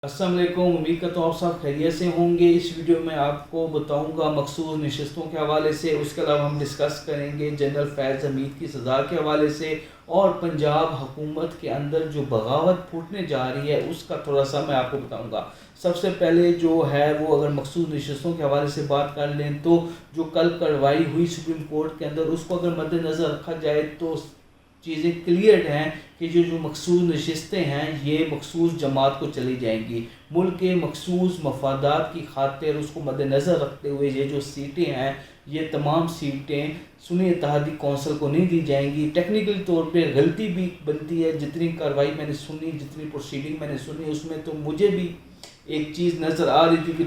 السلام علیکم، امید کرتا ہوں آپ سب خیریت سے ہوں گے۔ اس ویڈیو میں آپ کو بتاؤں گا مخصوص نشستوں کے حوالے سے، اس کے علاوہ ہم ڈسکس کریں گے جنرل فیض حمید کی سزا کے حوالے سے، اور پنجاب حکومت کے اندر جو بغاوت پھوٹنے جا رہی ہے اس کا تھوڑا سا میں آپ کو بتاؤں گا۔ سب سے پہلے جو ہے وہ اگر مخصوص نشستوں کے حوالے سے بات کر لیں تو جو کل کارروائی ہوئی سپریم کورٹ کے اندر، اس کو اگر مد نظر رکھا جائے تو چیزیں کلیئر ہیں کہ جو مخصوص نشستیں ہیں یہ مخصوص جماعت کو چلی جائیں گی۔ ملک کے مخصوص مفادات کی خاطر اس کو مد نظر رکھتے ہوئے یہ جو سیٹیں ہیں یہ تمام سیٹیں سنی اتحادی کونسل کو نہیں دی جائیں گی۔ ٹیکنیکل طور پہ غلطی بھی بنتی ہے، جتنی کارروائی میں نے سنی، جتنی پروسیڈنگ میں نے سنی، اس میں تو مجھے بھی ایک چیز نظر آ رہی تھی کہ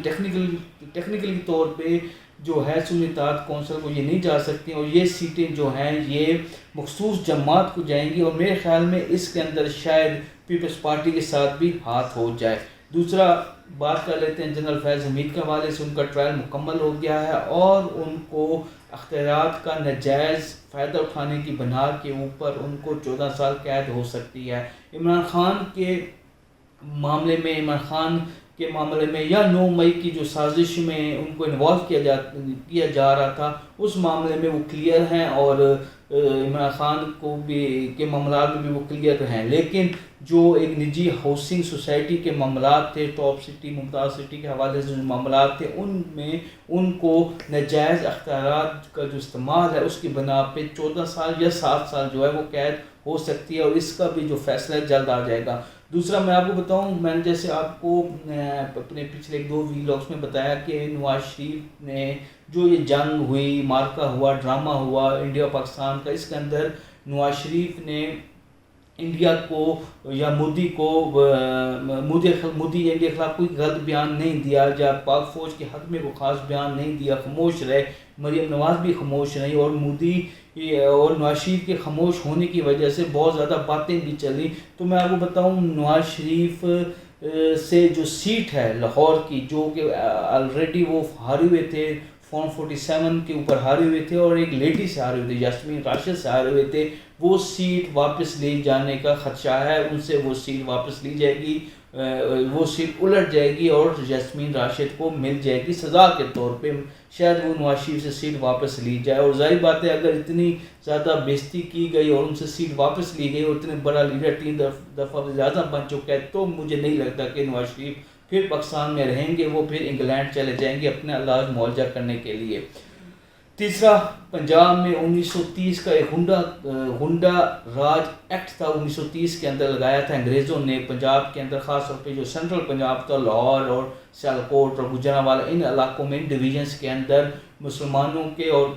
ٹیکنیکلی طور پہ جو ہے سنی اتحاد کونسل کو یہ نہیں جا سکتی، اور یہ سیٹیں جو ہیں یہ مخصوص جماعت کو جائیں گی، اور میرے خیال میں اس کے اندر شاید پیپلز پارٹی کے ساتھ بھی ہاتھ ہو جائے۔ دوسرا بات کر لیتے ہیں جنرل فیض حمید کے حوالے سے۔ ان کا ٹرائل مکمل ہو گیا ہے اور ان کو اختیارات کا ناجائز فائدہ اٹھانے کی بنا کے اوپر ان کو 14 سال قید ہو سکتی ہے۔ عمران خان کے معاملے میں یا 9 مئی کی جو سازش میں ان کو انوالو کیا جا رہا تھا اس معاملے میں وہ کلیئر ہیں، اور عمران خان کو بھی کے معاملات میں بھی وہ کلیئر ہیں، لیکن جو ایک نجی ہاؤسنگ سوسائٹی کے معاملات تھے، ٹاپ سٹی ممتاز سٹی کے حوالے سے جو معاملات تھے، ان میں ان کو ناجائز اختیارات کا جو استعمال ہے اس کی بنا پہ 14 سال یا 7 سال جو ہے وہ قید ہو سکتی ہے، اور اس کا بھی جو فیصلہ جلد آ جائے گا۔ دوسرا میں آپ کو بتاؤں، میں نے جیسے آپ کو اپنے پچھلے 2 ویلاگس میں بتایا کہ نواز شریف نے جو یہ جنگ ہوئی، مارکا ہوا، ڈرامہ ہوا انڈیا پاکستان کا، اس کے اندر نواز شریف نے انڈیا کو یا مودی انڈیا کے خلاف کوئی غلط بیان نہیں دیا، یا پاک فوج کے حق میں کوئی خاص بیان نہیں دیا، خاموش رہے۔ مریم نواز بھی خاموش رہی، اور مودی اور نواز شریف کے خاموش ہونے کی وجہ سے بہت زیادہ باتیں بھی چلی۔ تو میں آپ کو بتاؤں نواز شریف سے جو سیٹ ہے لاہور کی، جو کہ آلریڈی وہ ہارے ہوئے تھے، فارم 47 کے اوپر ہارے ہوئے تھے، اور ایک لیڈی سے ہارے ہوئے تھے، یاسمین راشد سے ہارے ہوئے تھے، وہ سیٹ واپس لے جانے کا خدشہ ہے، ان سے وہ سیٹ واپس لی جائے گی، وہ سیٹ الٹ جائے گی اور یاسمین راشد کو مل جائے گی سزا کے طور پہ۔ شاید وہ نواز شریف سے سیٹ واپس لی جائے، اور ظاہر بات ہے اگر اتنی زیادہ بےزتی کی گئی اور ان سے سیٹ واپس لی گئی، اور اتنے بڑا لیڈر 3 دفعہ وزیر اعظم بن چکا ہے، تو مجھے نہیں لگتا کہ نواز شریف پھر پاکستان میں رہیں گے، وہ پھر انگلینڈ چلے جائیں گے اپنے علاج معالجہ کرنے کے لیے۔ تیسرا، پنجاب میں 1930 کا ایک ہنڈا راج ایکٹ تھا، 1930 کے اندر لگایا تھا انگریزوں نے پنجاب کے اندر، خاص طور پہ جو سینٹرل پنجاب تھا، لاہور اور سیالکوٹ اور گوجرانوالہ، ان علاقوں میں، ان ڈویژنز کے اندر مسلمانوں کے اور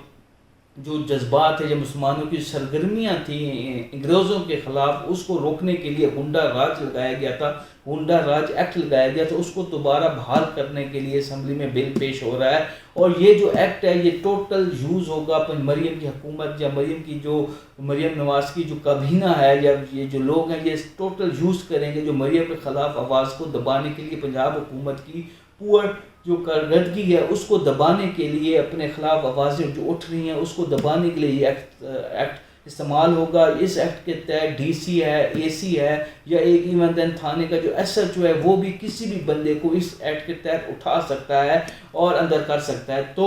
جو جذبات ہیں یا مسلمانوں کی سرگرمیاں تھیں انگریزوں کے خلاف، اس کو روکنے کے لیے ہنڈا راج لگایا گیا تھا، ہنڈا راج ایکٹ لگایا گیا تھا، اس کو دوبارہ بحال کرنے کے لیے اسمبلی میں بل پیش ہو رہا ہے، اور یہ جو ایکٹ ہے یہ ٹوٹل یوز ہوگا مریم کی حکومت یا مریم نواز کی جو کابینہ ہے یا یہ جو لوگ ہیں، یہ ٹوٹل یوز کریں گے جو مریم کے خلاف آواز کو دبانے کے لیے، پنجاب حکومت کی پور جو کارکردگی ہے اس کو دبانے کے لیے، اپنے خلاف آوازیں جو اٹھ رہی ہیں اس کو دبانے کے لیے یہ ایکٹ استعمال ہوگا۔ اس ایکٹ کے تحت ڈی سی ہے، اے سی ہے، یا ایک ایون دین تھانے کا جو ایس ایچ او ہے، وہ بھی کسی بھی بندے کو اس ایکٹ کے تحت اٹھا سکتا ہے اور اندر کر سکتا ہے، تو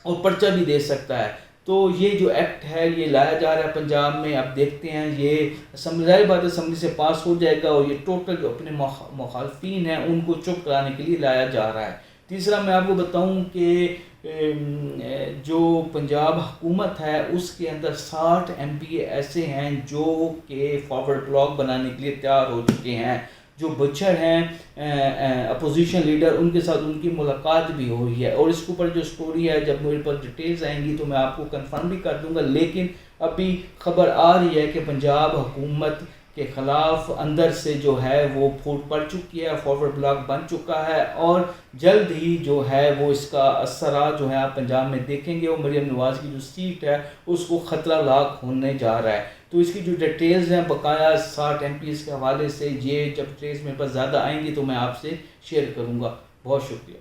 اور پرچہ بھی دے سکتا ہے۔ تو یہ جو ایکٹ ہے یہ لایا جا رہا ہے پنجاب میں، اب دیکھتے ہیں یہ ظاہر بات اسمبلی سے پاس ہو جائے گا، اور یہ ٹوٹل جو اپنے مخالفین ہیں ان کو چپ کرانے کے لیے لایا جا رہا ہے۔ تیسرا میں آپ کو بتاؤں کہ جو پنجاب حکومت ہے اس کے اندر 60 ایم پی اے ایسے ہیں جو کہ فارورڈ بلاک بنانے کے لیے تیار ہو چکے ہیں۔ جو بچر ہیں اپوزیشن لیڈر، ان کے ساتھ ان کی ملاقات بھی ہوئی ہے، اور اس کے اوپر جو سٹوری ہے جب میرے پاس ڈیٹیلز آئیں گی تو میں آپ کو کنفرم بھی کر دوں گا، لیکن ابھی خبر آ رہی ہے کہ پنجاب حکومت کے خلاف اندر سے جو ہے وہ پھوٹ پڑ چکی ہے، فارورڈ بلاک بن چکا ہے، اور جلد ہی جو ہے وہ اس کا اثرات جو ہے آپ پنجاب میں دیکھیں گے، اور مریم نواز کی جو سیٹ ہے اس کو خطرہ لاحق ہونے جا رہا ہے۔ تو اس کی جو ڈیٹیلز ہیں بقایا 60 ایم پیز کے حوالے سے، یہ جب ڈیٹیلز میرے پاس زیادہ آئیں گی تو میں آپ سے شیئر کروں گا۔ بہت شکریہ۔